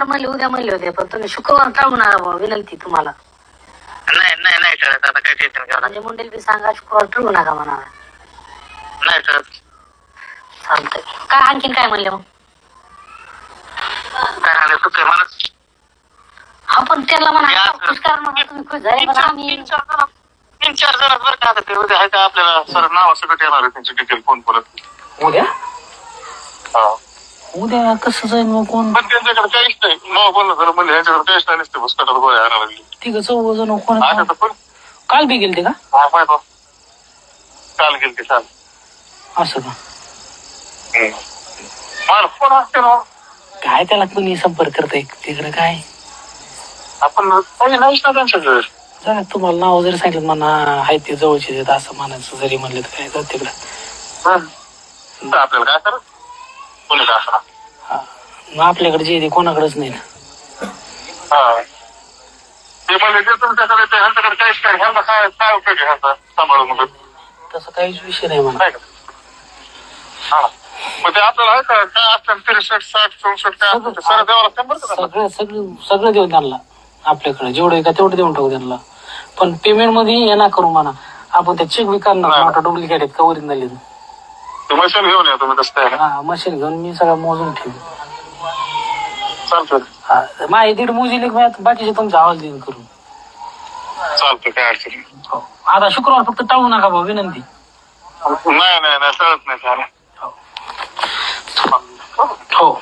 म्हणले उद्या म्हणले होते, पण तुम्ही शुक्रवार टाळू नका भाऊ, विनंती तुम्हाला. नाही नाही नाही ठरत आता, काय टेन्शन घ्या. म्हणजे मुंडेल बी सांगा शुक्रवार टाळू नका म्हणा. नाही ठरत. चालतंय. काय आणखीन काय म्हणले मग? काय झालं तू काय म्हणत? हा पण त्याला म्हणा खुश करा ना, तुम्ही खुश झाले पण आम्ही 3-4 जण बरं का. आता ते उद्या आहे का आपल्याला सर नाव सगळं येणार आहे त्यांची डिटेल फोन परत उद्या. हा उद्या कसं जाईल मग? कोण पण त्यांच्याकडे काहीच नाही. नाव बोललं तर म्हणजे ह्याच्याकडे काहीच नाही, नसते पुस्तकाला गोळ्या आणायला लागली. ठीक आहे. 14 जण कोण? आता तर पण काल बी गेलते का? हा पाय काल गेलते काल. असं का? मला फोन असते ना. काय त्याला कोणी संपर्क करताय तिकडे? काय आपण काही नाहीच ना त्यांच्याकडे. जरा तुम्हाला नाव जरी सांगितलं म्हणा आहे ते जवळचे आहेत असं म्हणायचं, जरी म्हणलं तर काय जात तिकडं. आपल्याला काय करत कोणी का असणार. हा मग आपल्याकडे जे कोणाकडेच नाही ना. हा ते म्हणजे ते तुमच्याकडे ते ह्यांच्याकडे काहीच नाही. ह्यांना काय काय उपयोग आहे ह्यांचा सांभाळून मग? तसं काहीच विषय नाही म्हणा. हा मग ते आपल्याला आहे का काय असतं 63, 60, 64 काय असतं ते सर देवाला शंभर सगळं सगळं सगळं देऊ त्यांना. आपल्याकडे जेवढं आहे का तेवढं देऊन टाकू त्यांना. पण पेमेंट मध्ये हे ना करू म्हणा. आपण त्या चेक विकणार मोठा डुप्लिकेट आहेत का ओरिजिनल आहेत. ते मशीन घेऊन या तुम्ही तसं काय. हा मशीन घेऊन मी सगळं मोजून ठेवू. चालतं. हा माझी 1.5 मोजीले बाकीचे तुमचा आवाज देईन करून. चालतं काय अडचण नाही. हो आता शुक्रवार फक्त टाळू नका भाऊ, विनंती. नाही नाही नाही टळत नाही त्याला. हो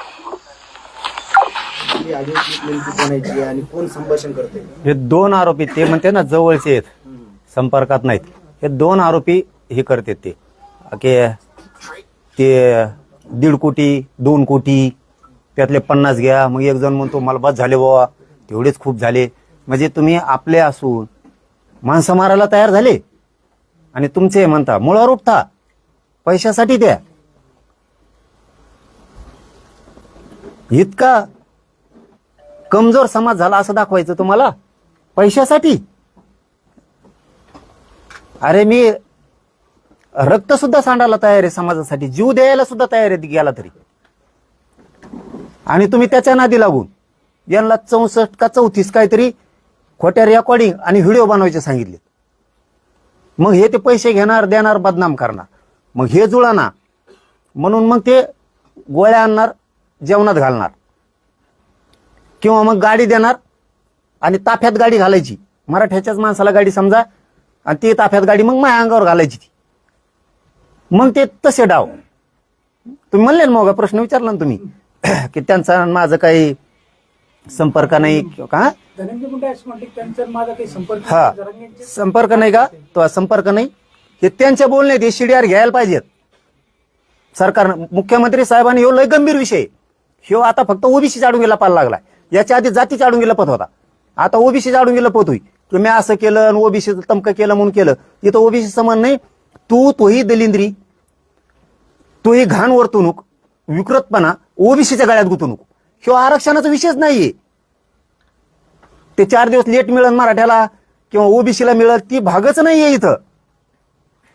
आणि कोण संभाषण करते? हे 2 आरोपी ते म्हणते ना जवळचे आहेत, संपर्कात नाहीत. हे 2 आरोपी हे करतात ते ते 1.5 कोटी 2 कोटी त्यातले 50 घ्या. मग एक जण म्हणतो मला बस झाले बाबा, तेवढेच खूप झाले. म्हणजे तुम्ही आपले असून माणसं मारायला तयार झाले आणि तुमचे म्हणता मुळावर उठता पैशासाठी. द्या इतका कमजोर समाज झाला असं दाखवायचं तुम्हाला पैशासाठी? अरे मी रक्त सुद्धा सांडायला तयार आहे समाजासाठी, जीव द्यायला सुद्धा तयार आहे गेला तरी. आणि तुम्ही त्याच्या नादी लागून यांना 64 का 34 काहीतरी खोट्या रेकॉर्डिंग आणि व्हिडिओ बनवायचे सांगितले. मग हे ते पैसे घेणार देणार बदनाम करणार. मग हे जुळाना म्हणून मग ते गोळ्या आणणार जेवणात घालणार किंवा मग गाडी देणार आणि ताफ्यात गाडी घालायची. मराठ्याच्याच माणसाला गाडी समजा आणि ती ताफ्यात गाडी मग माझ्या अंगावर घालायची ती. मग ते तसे डाव. तुम्ही म्हणले ना मग प्रश्न विचारला ना तुम्ही की त्यांचा माझं काही संपर्क नाही का? हा संपर्क नाही का? तो संपर्क नाही. हे त्यांच्या बोलण्यात हे CDR घ्यायला पाहिजेत सरकारनं. मुख्यमंत्री साहेबांनी ह्यो लय गंभीर विषय. ह्यो आता फक्त ओबीसी चाडून गेला पाहायला लागलाय. याच्या आधी जाती चाडून गेला पत होता, आता ओबीसी चाडून गेला पत होई. तुम्ही असं केलं आणि ओबीसी तमकं केलं म्हणून केलं. इथं ओबीसी समान नाही. तोही दलिंद्री, तोही घाण वर्तणूक, विकृतपणा ओबीसीच्या गळ्यात गुंतवणूक. ह्यो आरक्षणाचा विषयच नाहीये. ते 4 दिवस लेट मिळेल मराठ्याला किंवा ओबीसीला मिळेल ती भागच नाहीये.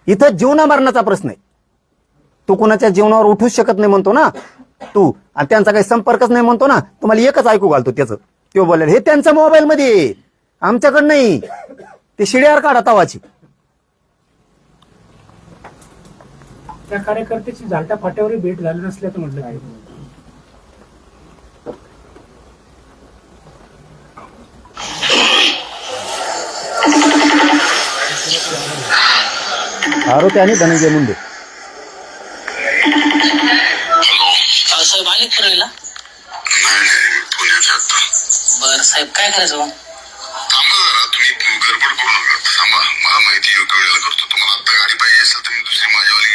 इथं जीवना मरणाचा प्रश्न आहे. तू कोणाच्या जीवनावर उठूच शकत नाही म्हणतो ना तू, आणि त्यांचा काही संपर्कच नाही म्हणतो ना. तुम्हाला एकच ऐकू घालतो त्याचं, तो बोलेल हे त्यांच्या मोबाईल मध्ये, आमच्याकडे नाही. ते CDR काढा तवाची. त्या कार्यकर्त्याची झालटा फाट्यावर भेट झाली नसल्याचं म्हटलं काय? आरोपी आणि धनंजय मुंडे. साहेब आले पुण्याला? बर साहेब काय करायचं मग? थांबा जरा, तुम्ही गडबड करू नका. थांबा, मला माहिती योग्य वेळेला करतो. तुम्हाला आता गाडी पाहिजे असेल तर मी दुसरी माझ्यावाली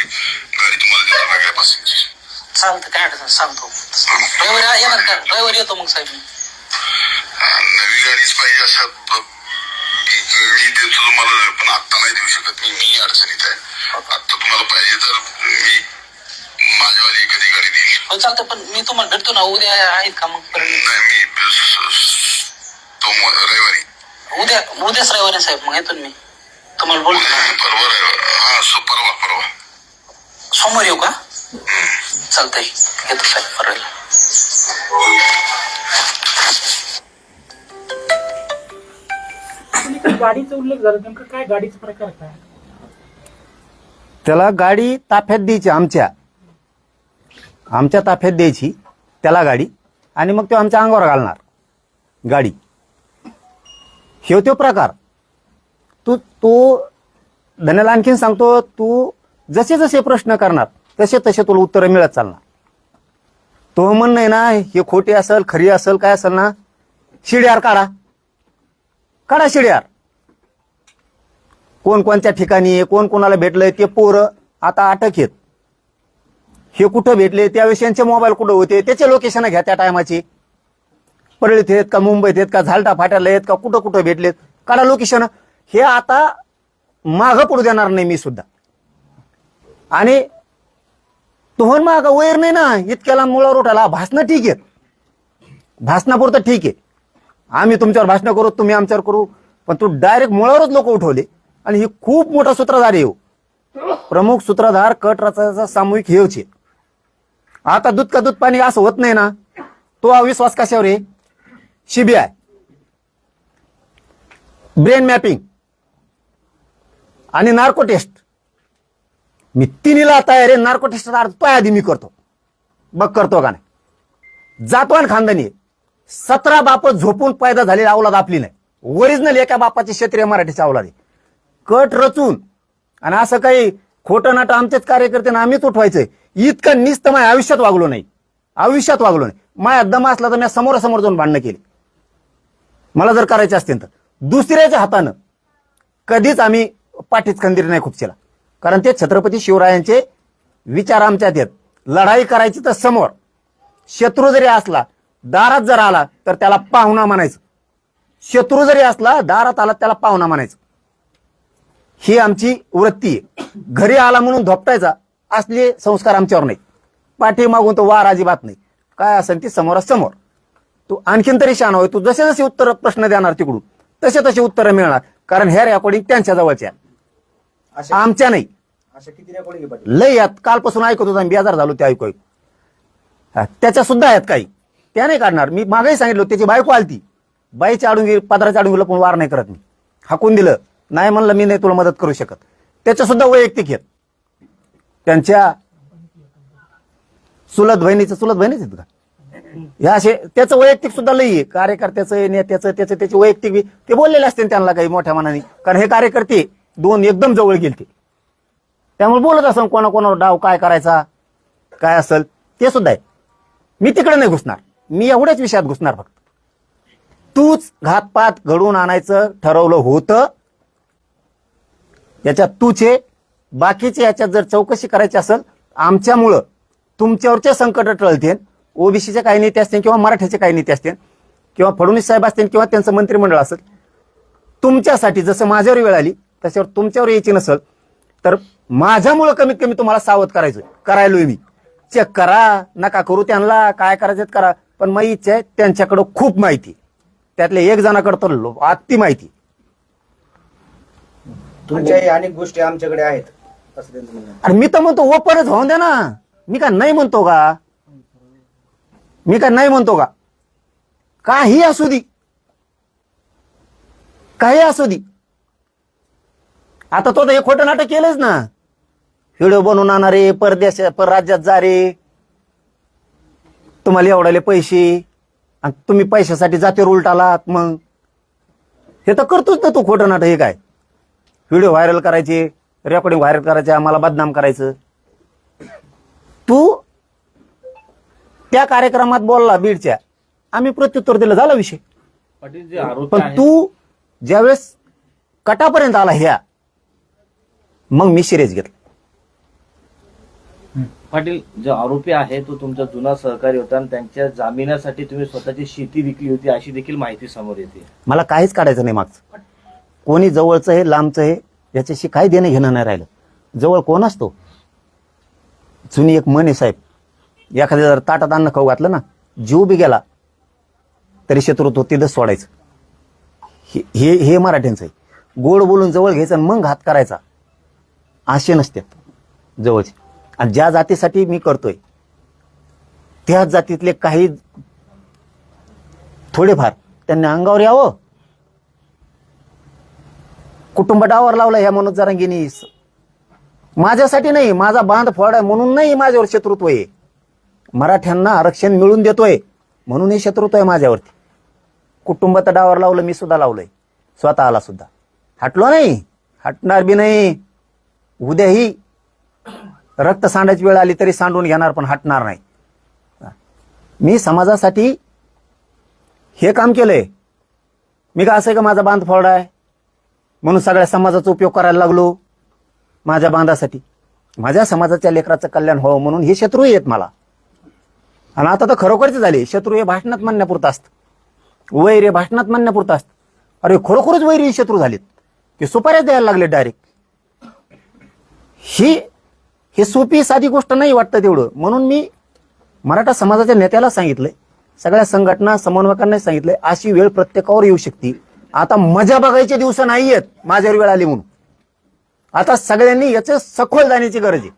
गाडी तुम्हाला देतो वेगळ्या पासिंगची. चालतं काय अडचण सांगतो. रविवारी येणार का? रविवारी येतो मग साहेब मी. नवी गाडीच पाहिजे अशा मी देतो तुम्हाला, पण आत्ता नाही देऊ शकत मी अडचणीत आहे. आत्ता तुम्हाला पाहिजे तर मी माझ्यावाली कधी गाडी देईल. हो चालतं, पण मी तुम्हाला भेटतो ना उद्या. आहेत का मग? नाही मी रविवारी. उद्याच रविवारी साहेब मग येतो मी तुम्हाला बोलतो. परवा रविवार. हा परवा सोमवार येऊ का? चालतंय येतो साहेब परवा. गाडीचा उल्लेख झाला, नेमकं काय गाडीचा प्रकार काय? त्याला गाडी ताफ्यात द्यायची, आमच्या ताफ्यात द्यायची त्याला गाडी, आणि मग तो आमच्या अंगावर घालणार गाडी. हे तो प्रकार. तू धन्याला आणखीन सांगतो, तू जसे जसे प्रश्न करणार तसे तसे तुला उत्तर मिळत चालणार. तो म्हणणं आहे ना, हे खोटी असेल खरी असेल काय असेल ना, शिड्यार काढा शिड्यार. कोण कोणत्या ठिकाणी कोण कोणाला भेटलंय ते पोरं आता अटक आहेत. हे कुठं भेटले, त्यावेळेस यांचे मोबाईल कुठं होते, त्याचे लोकेशन घ्या त्या टायमाची. परळीत आहेत का, मुंबईत आहेत का, झालटा फाट्याला आहेत का, कुठं कुठं भेटलेत, काढा लोकेशन. हे आता मागं पडू देणार नाही मी सुद्धा. आणि तोहन माग वैर नाही ना, इतक्याला मुळावर उठाला. भाषणं ठीक आहेत, भाषणापुरतं ठीक आहे, आम्ही तुमच्यावर भाषण करू, तुम्ही आमच्यावर करू, पण तू डायरेक्ट मुळावरच लोक उठवले. आणि हे खूप मोठा सूत्रधार येऊ, प्रमुख सूत्रधार कट रचायचा सामूहिक हेवचे. आता दूध का दूध पाणी असं होत नाही ना, तो अविश्वास कशावर आहे? सीबीआय, ब्रेन मॅपिंग आणि नार्को टेस्ट. मी तिन्हीला तयार आहे. नार्को टेस्ट तो आधी मी करतो, बघ करतो का नाही. जातो आणि खानदानी 17 बाप झोपून पैदा झालेली अवलाद आपली नाही. ओरिजिनल एका बापाची क्षेत्रीय मराठीची अवलाद आहे. कट रचून आणि असं काही खोटं नाटं आमचेच कार्यकर्ते ना आम्हीच उठवायचंय, इतकं निस्त माझ्या आयुष्यात वागलो नाही. माझ्या दम असला तर मी समोरासमोर जाऊन भांडणं केली. मला जर करायचे असतील तर दुसऱ्याच्या हातानं कधीच आम्ही पाठीच खंदीर नाही खुपशीला. कारण ते छत्रपती शिवरायांचे विचार आमच्यात आहेत. लढाई करायची तर समोर, शत्रू जरी असला दारात जर आला तर त्याला पाहुणा म्हणायचं. शत्रू जरी असला दारात आला त्याला पाहुणा म्हणायचं. ही आमची वृत्ती आहे. घरी आला म्हणून धोपटायचा असले संस्कार आमच्यावर नाही. पाठी मागून तो वार अजिबात नाही. काय असेल ती समोरासमोर. तू आणखीन तरी शहाणा होय. तू जसे जसे उत्तर प्रश्न देणार तिकडून तसे तसे उत्तरं मिळणार. कारण हे रेकॉर्डिंग त्यांच्या जवळच्या, आमच्या नाही. अशा किती रेकॉर्डिंग आहे पाटील? लय यात कालपासून ऐकत होतो, बेजार झालो ते ऐकू. त्याच्या सुद्धा आहेत काही, त्या नाही काढणार. मी मागेही सांगितलं त्याची बायको आलती, बाईच्या आडून गेली, पदराच्या आडून गेलं, पण वार नाही करत मी. हाकून दिलं नाही, म्हणलं मी नाही तुला मदत करू शकत. त्याच्या सुद्धा वैयक्तिक आहेत. त्यांच्या चुलत बहिणीच आहेत का ह्या असे, त्याचं वैयक्तिक सुद्धा लई आहे. कार्यकर्त्याचं नेत्याचं त्याचे वैयक्तिक ते बोललेले असते त्यांना काही मोठ्या मनाने. कारण हे कार्यकर्ते दोन एकदम जवळ गेलते, त्यामुळे बोलत असं कोणाकोणावर डाव काय करायचा काय असेल ते सुद्धा आहे. मी तिकडे नाही घुसणार, मी एवढ्याच विषयात घुसणार. फक्त तूच घातपात घडवून आणायचं ठरवलं होतं, याच्यात तूच आहे. बाकीचे याच्यात जर चौकशी करायची असेल, आमच्यामुळं तुमच्यावरचे संकट टळतील. ओबीसीचे काही नेते असतील किंवा मराठ्याचे काही नेते असतील किंवा फडणवीस साहेब असतील किंवा त्यांचं मंत्रिमंडळ असेल, तुमच्यासाठी जसं माझ्यावर वेळ आली तशावर तुमच्यावर यायची नसेल तर माझ्यामुळं कमीत कमी तुम्हाला सावध करायलोय मी. चेक करा, नका करू त्यांना काय करायचं करा, पण माझी इच्छा आहे त्यांच्याकडं खूप माहिती, त्यातले एक जणाकडे तर अति माहिती. तुमच्याही अनेक गोष्टी आमच्याकडे आहेत असं त्यांचं म्हणणं आहे. आणि मी तर म्हणतो ओपनच होऊन द्या ना. मी काय नाही म्हणतो का, काही असू दे, काही असू दे. आता तो तर हे खोटं नाटक केलंच ना. व्हिडिओ बनवून आणणारे, परराज्यात जा रे, तुम्हाला एवढाले पैसे, आणि तुम्ही पैशासाठी जातीवर उलटालात. मग हे तर करतोच ना तू खोटं नाटक. हे काय व्हिडिओ व्हायरल करायचे, रेकॉर्डिंग व्हायरल करायचे, आम्हाला बदनाम करायचं. तू त्या कार्यक्रमात बोलला बीडच्या, आम्ही प्रत्युत्तर दिलं, झाला विषय. पण तू ज्यावेळेस कटापर्यंत आला ह्या, मग मी सिरियस घेतलं. पाटील, जो आरोपी आहे तो तुमचा जुना सहकारी होता आणि त्यांच्या जामिनासाठी तुम्ही स्वतःची शेती विकली होती अशी देखील माहिती समोर येते. मला काहीच काढायचं नाही मागचं. कोणी जवळचं आहे लांबचं आहे याच्याशी काही देणं घेणं नाही राहिलं. जवळ कोण असतो, जुनी एक मन आहे साहेब, एखाद्या जर ताटात अन्न खाऊ घातलं ना, जीव बी गेला तरी शत्रुत्व तिथंच सोडायचं. हे मराठ्यांचं आहे. गोड बोलून जवळ घ्यायचं मग घात करायचा, असे नसते जवळचे. आणि ज्या जातीसाठी मी करतोय त्याच जातीतले काही थोडेफार त्यांनी अंगावर यावं, कुटुंब डावावर लावला ह्या मनोज जरांगेनी. माझ्यासाठी नाही, माझा बांध फोडाय म्हणून नाही माझ्यावर शत्रुत्व आहे. मराठ्यांना आरक्षण मिळून देतोय म्हणून हे शत्रुत्व आहे माझ्यावरती. कुटुंब तर डावावर लावलं, मी सुद्धा लावलंय, स्वतःला सुद्धा. हटलो नाही, हटणार बी नाही. उद्याही रक्त सांडायची वेळ आली तरी सांडून घेणार, पण हटणार नाही. मी समाजासाठी हे काम केलंय. मी का असं का माझा बांध फोडाय म्हणून सगळ्या समाजाचा उपयोग करायला लागलो माझ्या बांधासाठी? माझ्या समाजाच्या लेकराचं कल्याण व्हावं म्हणून हे शत्रू आहेत मला. आणि आता तर खरोखरच झाले. शत्रू हे भाषणात म्हणण्यापुरतं असतं, वैर हे भाषणात म्हणण्यापुरतं असतं. अरे खरोखरच वैरी शत्रू झालेत की सुपाऱ्या द्यायला लागले डायरेक्ट. ही सोपी साधी गोष्ट नाही वाटतं तेवढं. म्हणून मी मराठा समाजाच्या नेत्याला सांगितलंय, सगळ्या संघटना समन्वयकांना सांगितलंय, अशी वेळ प्रत्येकावर येऊ शकते. आता मजा बघायचे दिवस नाहीयेत माझ्यावर वेळ आली म्हणून. आता सगळ्यांनी याचं सखोल जाण्याची गरज आहे.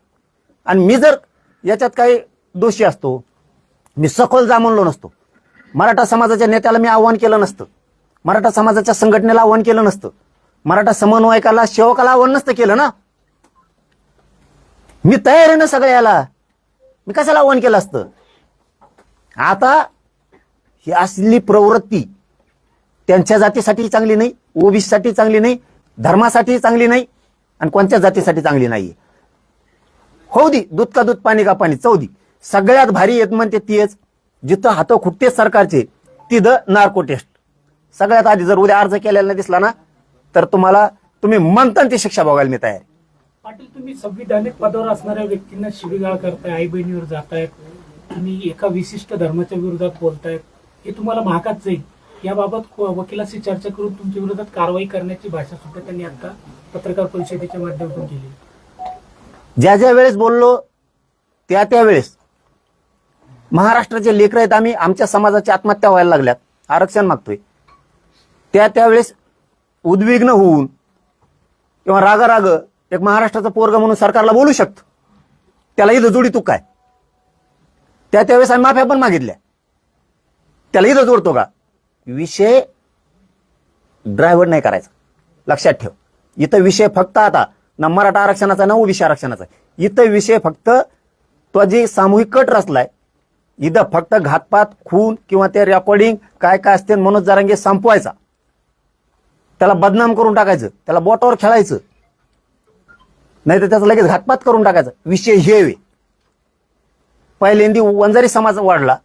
आणि मी जर याच्यात काही दोषी असतो, मी सखोल जा म्हणलो नसतो, मराठा समाजाच्या नेत्याला मी आव्हान केलं नसतं, मराठा समाजाच्या संघटनेला आव्हान केलं नसतं, मराठा समन्वयकाला सेवकाला आव्हान नसतं केलं ना. मी तयार आहे ना सगळ्याला, मी कशाला आव्हान केलं असतं. आता ही असली प्रवृत्ती त्यांच्या जातीसाठी चांगली नाही, ओबीसीसाठी चांगली नाही, धर्मासाठी चांगली नाही, आणि कोणत्या जातीसाठी चांगली नाहीये. होऊ दे, दूध का दूध पाणी का पाणी, चौदी. सगळ्यात भारी येत म्हणते तीच, जिथं हात खुटते सरकारचे तिथं नार्को टेस्ट. सगळ्यात आधी जर उद्या अर्ज केलेला नाही दिसला ना, तर तुम्ही म्हणता ती शिक्षा बघायला मी तयार. पाटील, तुम्ही संविधानिक पदावर असणाऱ्या व्यक्तींना शिवीगाळ करताय, आई बहिणीवर जातायत, तुम्ही एका विशिष्ट धर्माच्या विरोधात बोलतायत, हे तुम्हाला महागात जाईल. याबाबत वकिलाशी चर्चा करून तुमच्या विरोधात कारवाई करण्याची भाषा सुद्धा त्यांनी आता पत्रकार परिषदेच्या माध्यमातून केली. ज्या ज्या वेळेस बोललो त्या वेळेस महाराष्ट्राचे लेकर आहेत आम्ही, आमच्या समाजाची आत्महत्या व्हायला लागल्यात, आरक्षण मागतोय, त्यावेळेस उद्विग्न होऊन किंवा राग एक महाराष्ट्राचं पोरग म्हणून सरकारला बोलू शकतो. त्याला इथं जोडी तू काय? त्यावेळेस आम्ही माफ्या पण मागितल्या, त्याला इथं जोडतो का? विषय ड्रायव्हर नाही करायचा, लक्षात ठेव. इथं विषय फक्त आता ना मराठा आरक्षणाचा ना ओबीसी आरक्षणाचा, इथं विषय फक्त तो जे सामूहिक कट रचलाय, इथं फक्त घातपात, खून किंवा ते रेकॉर्डिंग काय असते मनोज जरांगे संपवायचा, त्याला बदनाम करून टाकायचं, त्याला बोटावर खेळायचं, नाही तर त्याचा लगेच घातपात करून टाकायचा. विषय हे पहिल्यांदी वंजारी समाज वाढला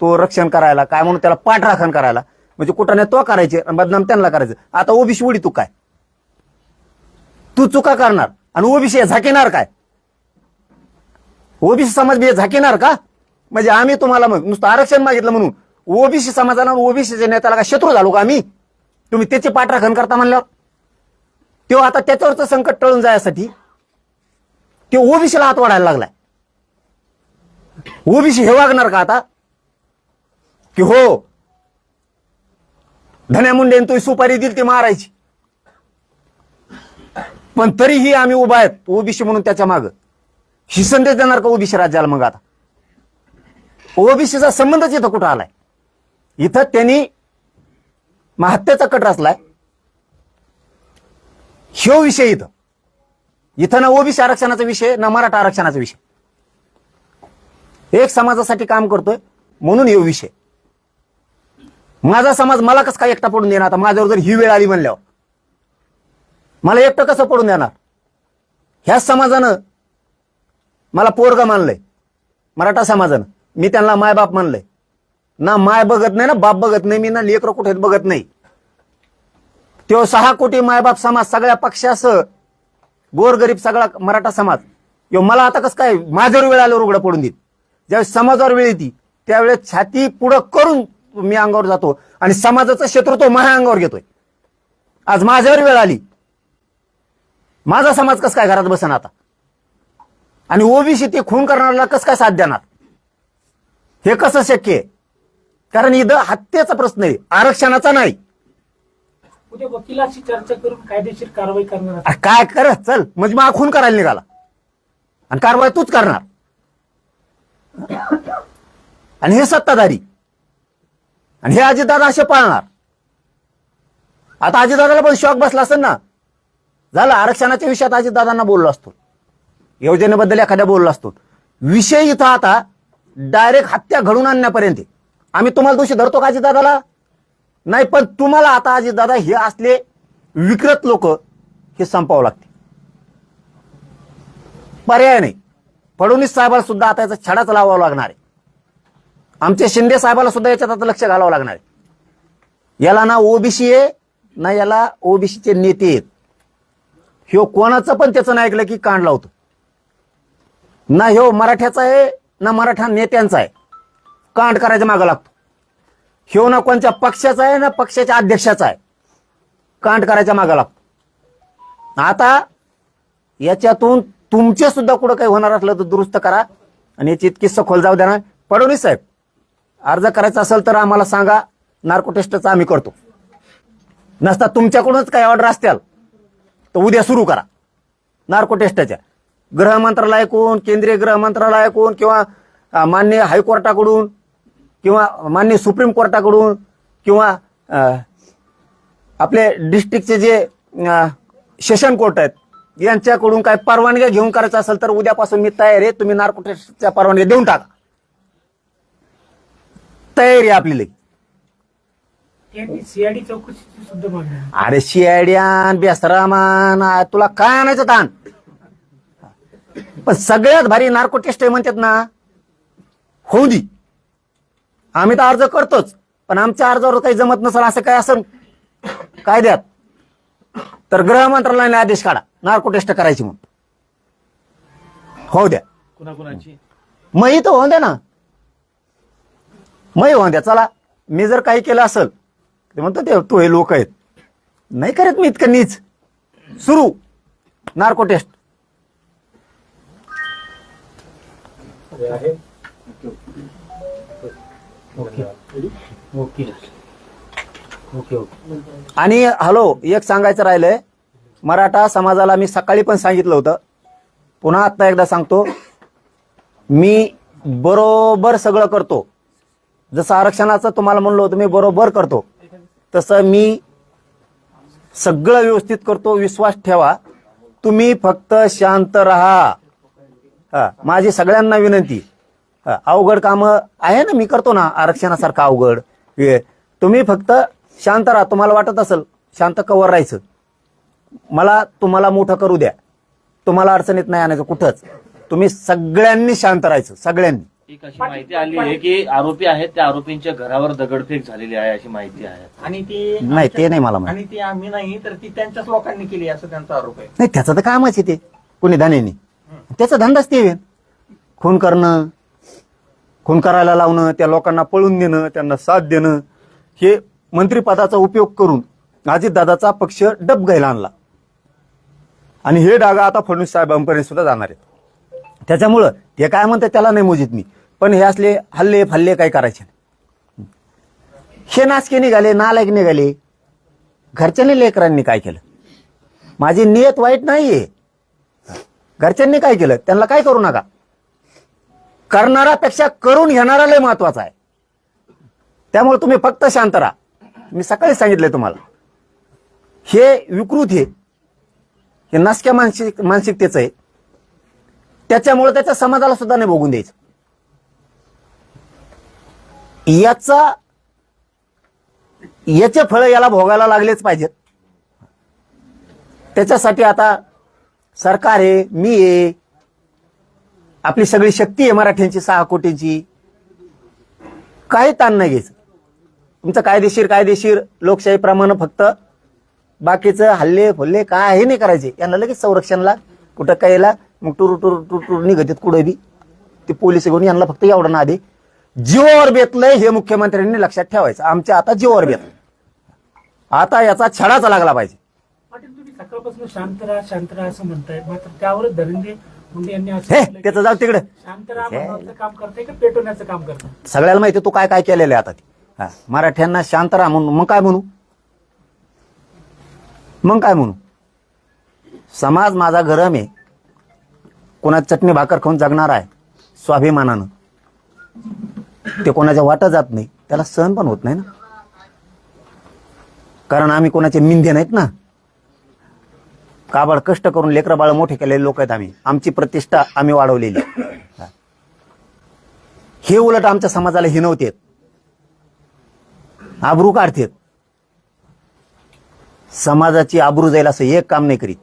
तो रक्षण करायला, काय म्हणून त्याला पाठराखण करायला, म्हणजे कुठं तो करायचे बदनाम त्यांना करायचं. आता ओबीसी उडी तू काय, तू चुका करणार आणि ओबीसी झाकेणार काय? ओबीसी समाज बी झाकेणार का? म्हणजे आम्ही तुम्हाला मग नुसतं आरक्षण मागितलं म्हणून ओबीसी समाजाला ओबीसीच्या नेत्याला का शत्रू झालो का आम्ही? तुम्ही त्याची पाठराखण करता म्हणल्यावर तेव्हा आता त्याच्यावरचं संकट टळून जाण्यासाठी ते ओबीसीला हात वाढायला लागलाय. ओबीसी हे वागणार का आता की हो धन्या मुंडेन तो सुपारी दिली ती मारायची, पण तरीही आम्ही उभा आहेत ओबीसी म्हणून त्याच्या माग. ही संदेश देणार का ओबीसी राज्याला? मग आता ओबीसीचा संबंधच इथं कुठं आलाय? इथं त्यांनी हत्याचा कट रचलाय. ह्यो विषय इथं ना ओबीसी आरक्षणाचा विषय ना मराठा आरक्षणाचा विषय. एक समाजासाठी काम करतोय म्हणून हे विषय. माझा समाज मला कसं काय एकटा पडून देणार? आता माझ्यावर जर ही वेळ आली म्हणल्यावर मला एकटं कसं पडून देणार? ह्याच समाजानं मला पोरगा मानलंय, मराठा समाजानं. मी त्यांना मायबाप मानलंय ना, माय बघत नाही ना बाप बघत नाही, मी ना लेकरं कुठे बघत नाही. तो 6 कोटी मायबाप समाज सगळ्या पक्षासह गोरगरीब सगळा मराठा समाज यो मला आता कसं काय माझ्यावर वेळ आल्यावर उघडं पडून देत? ज्यावेळेस समाजावर वेळ येते त्यावेळेस छाती पुढं करून मी अंगावर जातो आणि समाजाचं शत्रुत्व माझ्या अंगावर घेतोय. आज माझ्यावर वेळ आली, माझा समाज कसं काय घरात बसन आता? आणि ओबीसी ते खून करणाऱ्याला कसं काय साथ देणार? हे कसं शक्य आहे? कारण इथं हत्येचा प्रश्न आहे, आरक्षणाचा नाही. उद्या वकिलाशी चर्चा करून कायदेशीर कारवाई करणार. काय कर चल, म्हणजे मग खून करायला निघाला आणि कारवाई तूच करणार. आणि हे सत्ताधारी आणि हे अजितदादा असे पाळणार. आता अजितदादाला पण शॉक बसला असेल ना, झालं आरक्षणाच्या विषयात अजितदादांना बोललो असतो, योजनेबद्दल एखाद्या बोललो असतो. विषय इथं आता डायरेक्ट हत्या घडून आणण्यापर्यंत आहे. आम्ही तुम्हाला दोषी धरतो का अजितदादाला? नाही, पण तुम्हाला आता अजितदादा हे असले विकृत लोक हे संपावं लागते, पर्याय नाही. फडणवीस साहेबाला सुद्धा आता याचा छडाच लावावा लागणार आहे. आमच्या शिंदे साहेबाला सुद्धा याच्यात आता लक्ष घालावं लागणार आहे. याला ना ओबीसी आहे ना याला ओबीसीचे नेते आहेत. ह्यो कोणाचं पण त्याचं नाही ऐकलं की कांड लावतो. ना ह्यो मराठ्याचा आहे ना मराठा नेत्यांचा आहे, कांड करायच्या मागं लागतो. ह्यो ना कोणत्या पक्षाचा आहे ना पक्षाच्या अध्यक्षाचा आहे, कांड करायच्या मागं लागतो. आता याच्यातून तुमचे सुद्धा कुठं काही होणार असलं तर दुरुस्त करा आणि याची इतकी सखोल जाऊ द्या ना. फडणवीस साहेब, अर्ज करायचा असेल तर आम्हाला सांगा, नार्को टेस्टचा आम्ही करतो. नसता तुमच्याकडूनच काही ऑर्डर असतील तर उद्या सुरू करा नार्को टेस्टच्या. गृह मंत्रालयाकडून, केंद्रीय गृह मंत्रालयाकडून किंवा माननीय हायकोर्टाकडून किंवा माननीय सुप्रीम कोर्टाकडून किंवा आपले डिस्ट्रिक्टचे जे सेशन कोर्ट आहेत यांच्याकडून काय परवानग्या घेऊन करायचं असेल तर उद्यापासून मी तयार आहे. तुम्ही नार्को टेस्टच्या परवानग्या देऊन टाका, तयारी आपली लई. त्यांनी सीआयडी चौकशीची सुद्धा मागणी आहे. अरे शियाड्यान बेसरामान तुला काय आणायचं ताण? पण सगळ्यात भारी नार्को टेस्ट आहे म्हणतात ना, होऊ दे. आम्ही तर अर्ज करतोच, पण आमच्या अर्जावर काही जमत नसेल असं काय असेल कायद्यात तर गृह मंत्रालयाने आदेश काढा नार्को टेस्ट करायची म्हणून. होऊ द्या, कुणाकुणाची? मग तर होऊन द्या ना, मग होऊन द्या. चला, मी जर काही केलं असेल ते म्हणतो ते तू हे लोक आहेत, नाही करत मी इतकं नीच. सुरू नार्को टेस्ट. आणि हॅलो, एक सांगायचं राहिलंय, मराठा समाजाला मी सकाळी पण सांगितलं होतं, पुन्हा आता एकदा सांगतो, मी बरोबर सगळं करतो. जसं आरक्षणाचं तुम्हाला म्हणलं होतं मी बरोबर करतो, तसं मी सगळं व्यवस्थित करतो. विश्वास ठेवा, तुम्ही फक्त शांत राहा. माझी सगळ्यांना विनंती. अवघड कामं आहे ना, मी करतो ना आरक्षणासारखं अवघड. तुम्ही फक्त शांत राहा. तुम्हाला वाटत असेल शांत कवर राहायचं, मला तुम्हाला मोठं करू द्या, तुम्हाला अडचणीत नाही आणायचं कुठंच. तुम्ही सगळ्यांनी शांत राहायचं, सगळ्यांनी. एक अशी माहिती आली आहे की आरोपी आहेत त्या आरोपींच्या घरावर दगडफेक झालेली आहे अशी माहिती आहे. आणि ती नाही, ते नाही मला माहिती. आणि ती आम्ही नाही तर ती त्यांच्याच लोकांनी केली असं त्यांचा आरोप आहे. नाही, त्याचं तर कामच आहे ते, कोणी धान्याने त्याचा धंदाच ते खून करणं, खून करायला लावणं, त्या लोकांना पळून देणं, त्यांना साथ देणं. हे मंत्रिपदाचा उपयोग करून अजितदादाचा पक्ष डब घ्यायला आणला आणि हे डागा आता फडणवीस साहेबांपर्यंत सुद्धा जाणार आहेत. त्याच्यामुळं ते काय म्हणतात त्याला नाही मोजित मी, पण हे असले हल्ले फल्ले काही करायचे नाही. हे नाचके निघाले, नालायक निघाले. घरच्यांनी लेकरांनी काय केलं? माझी नियत वाईट नाहीये. घरच्यांनी काय केलं त्यांना काय करू नका. करणारापेक्षा करून घेणारा लय महत्वाचा आहे. त्यामुळे तुम्ही फक्त शांत राहा. मी सकाळी सांगितलंय तुम्हाला, हे विकृत हे नासक्या मानसिकतेचं आहे. त्याच्यामुळे त्याच्या समाजाला सुद्धा नाही भोगून द्यायचं. याचे फळ याला भोगायला लागलेच पाहिजेत. त्याच्यासाठी आता सरकार आहे, मी आहे, आपली सगळी शक्ती आहे मराठ्यांची 6 कोटींची. काही ताण नाही घ्यायचं. तुमचं कायदेशीर लोकशाहीप्रमाणे फक्त बाकीचं हल्ले फुल्ले काही नाही करायचे. यांना लगेच संरक्षणला कुठं काय याला मग टूर निघतात कुठं बी ते पोलीस घेऊन. यांना फक्त एवढं ना दे. जीवावर बेतलंय हे मुख्यमंत्र्यांनी लक्षात ठेवायचं. आमच्या आता जीवावर बेतलंय, आता याचा छडाचा लागला पाहिजे. पाटील, तुम्ही सकाळपासून शांत राहा असं म्हणताय, मात्र त्यावरच धनंजय मुंडे यांनी असं हे म्हटलं की त्याचं जाऊ तिकडे. शांत राहा म्हणण्याचं काम करताय का पेटवण्याचं काम करताय? सगळ्याला माहिती तू काय काय केलेलं आहे आता ते. मराठ्यांना शांत राहा म्हणून मग काय म्हणू? समाज माझा गरम आहे. कोणा चटणी भाकर खाऊन जगणार आहे स्वाभिमानानं. ते कोणाच्या वाटा जात नाही, त्याला सहन पण होत नाही ना, कारण आम्ही कोणाचे मिंधे नाहीत ना. काबाड कष्ट करून लेकरं बाळ मोठे केलेले लोक आहेत आम्ही. आमची प्रतिष्ठा आम्ही वाढवलेली. हे उलट आमच्या समाजाला हिनवतेत, आबरू काढतेत. समाजाची आबरू जाईल असं एक काम नाही करीत.